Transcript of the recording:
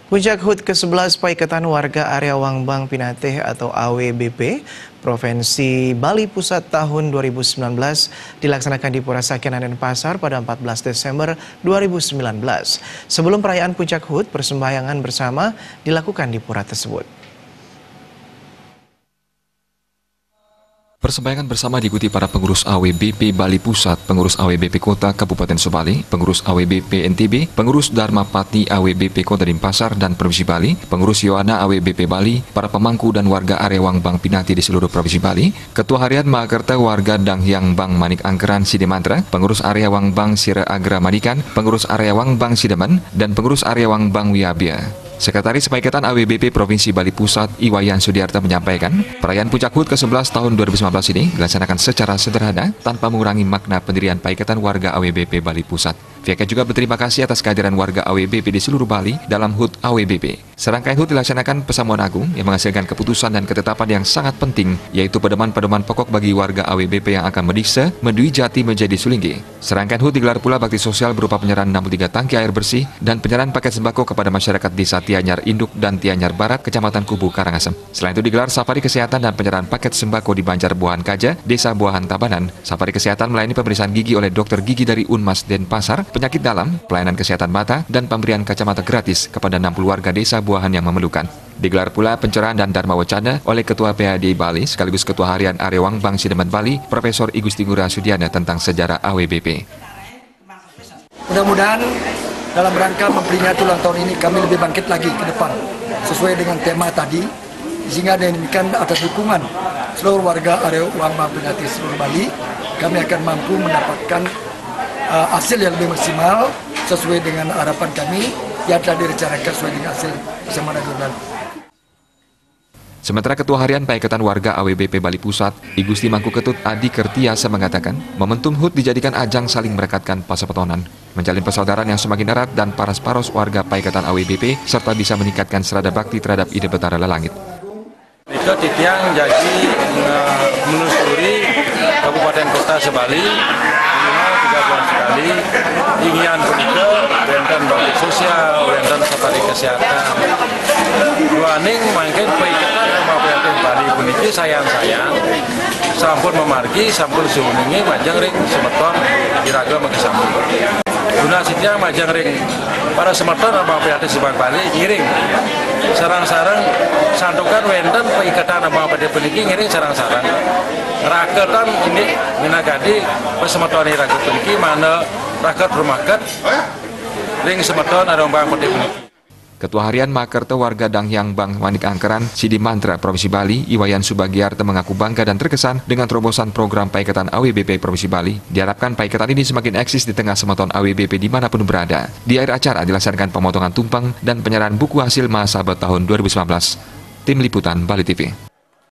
Puncak HUT ke-11 Paikatan Warga Area Wangbang Pinateh atau AWBP Provinsi Bali Pusat tahun 2019 dilaksanakan di Pura Sakinan Denpasar pada 14 Desember 2019. Sebelum perayaan Puncak HUT, persembahyangan bersama dilakukan di pura tersebut. Persembahyangan bersama diikuti para pengurus AWBP Bali Pusat, pengurus AWBP Kota Kabupaten Subali, pengurus AWBP NTB, pengurus Dharma Pati AWBP Kota Denpasar dan Provinsi Bali, pengurus Yohana AWBP Bali, para pemangku dan warga area Wangbang Pinati di seluruh Provinsi Bali, Ketua Harian Mahakerta Warga Danghyang Bang Manik Angkeran Sidemantra, pengurus area Wangbang Sira Agra Madikan, pengurus area Wangbang Sideman, dan pengurus area Wangbang Wiabia. Sekretaris Paikatan AWBP Provinsi Bali Pusat Iwayan Sudiarta menyampaikan, perayaan Puncak HUT ke-11 tahun 2019 ini dilaksanakan secara sederhana tanpa mengurangi makna pendirian Paikatan Warga AWBP Bali Pusat. Pihaknya juga berterima kasih atas kehadiran warga AWBP di seluruh Bali dalam HUT AWBP. Serangkaian HUT dilaksanakan Pesamuan Agung yang menghasilkan keputusan dan ketetapan yang sangat penting, yaitu pedoman-pedoman pokok bagi warga AWBP yang akan mendikse, Mendui Jati menjadi Sulinggi. Serangkaian HUT digelar pula bakti sosial berupa penyerahan 63 tangki air bersih dan penyerahan paket sembako kepada masyarakat desa Tianyar Induk dan Tianyar Barat, Kecamatan Kubu, Karangasem. Selain itu digelar safari kesehatan dan penyerahan paket sembako di Banjar Buahan Kaja, Desa Buahan Tabanan. Safari kesehatan melayani pemeriksaan gigi oleh dokter gigi dari Unmas Denpasar, penyakit dalam, pelayanan kesehatan mata, dan pemberian kacamata gratis kepada 60 warga Desa Buahan yang memerlukan. Digelar pula pencerahan dan dharma wacana oleh Ketua PAD Bali sekaligus Ketua Harian Area Wangbang Sideman Bali, Profesor Igusti Ngurah Sudiana tentang sejarah AWBP. Mudah-mudahan dalam rangka memperingati ulang tahun ini kami lebih bangkit lagi ke depan sesuai dengan tema tadi, sehingga demikian atas dukungan seluruh warga area Wangbang Pinati seluruh Bali, kami akan mampu mendapatkan hasil yang lebih maksimal sesuai dengan harapan kami yang telah direncanakan sesuai dengan hasil bersama nasional. Sementara Ketua Harian Paikatan Warga AWBP Bali Pusat, Igusti Mangku Ketut Adi Kertiasa mengatakan, momentum HUT dijadikan ajang saling merekatkan pasopetonan, menjalin persaudaraan yang semakin erat dan paras-paros warga Paikatan AWBP, serta bisa meningkatkan serada bakti terhadap ide Betara Lelangit. Itu titiang jadi menelusuri Kabupaten Kota Sebali, 3 bulan sekali, ingin begitu, wenten bakti sosial, wenten safari kesehatan. Duaning mungkin Paikatan sama Paikatan Bali puniki sayang-sayang, sampun memargi, sampun suhuningi, majang ring semeton, iraga makasambung. Guna sitnya majang ring para semeton sama Paikatan Sebang Bali ngiring. Sarang-sarang santukan wenten Paikatan sama Paikatan puniki ngiring sarang-sarang. Raketan ini minagadi pesemeton iraga puniki mana raket rumaket ring semeton ada Wangbang Pinati puniki. Ketua Harian Mahakerta Warga Danghyang Bang Manik Angkeran Sidemantra Provinsi Bali, Iwayan Subagiarta mengaku bangga dan terkesan dengan terobosan program Paikatan AWBP Provinsi Bali. Diharapkan Paikatan ini semakin eksis di tengah semeton AWBP dimanapun berada. Di akhir acara dilaksanakan pemotongan tumpeng dan penyerahan buku hasil Mahasahabat tahun 2019. Tim Liputan Bali TV.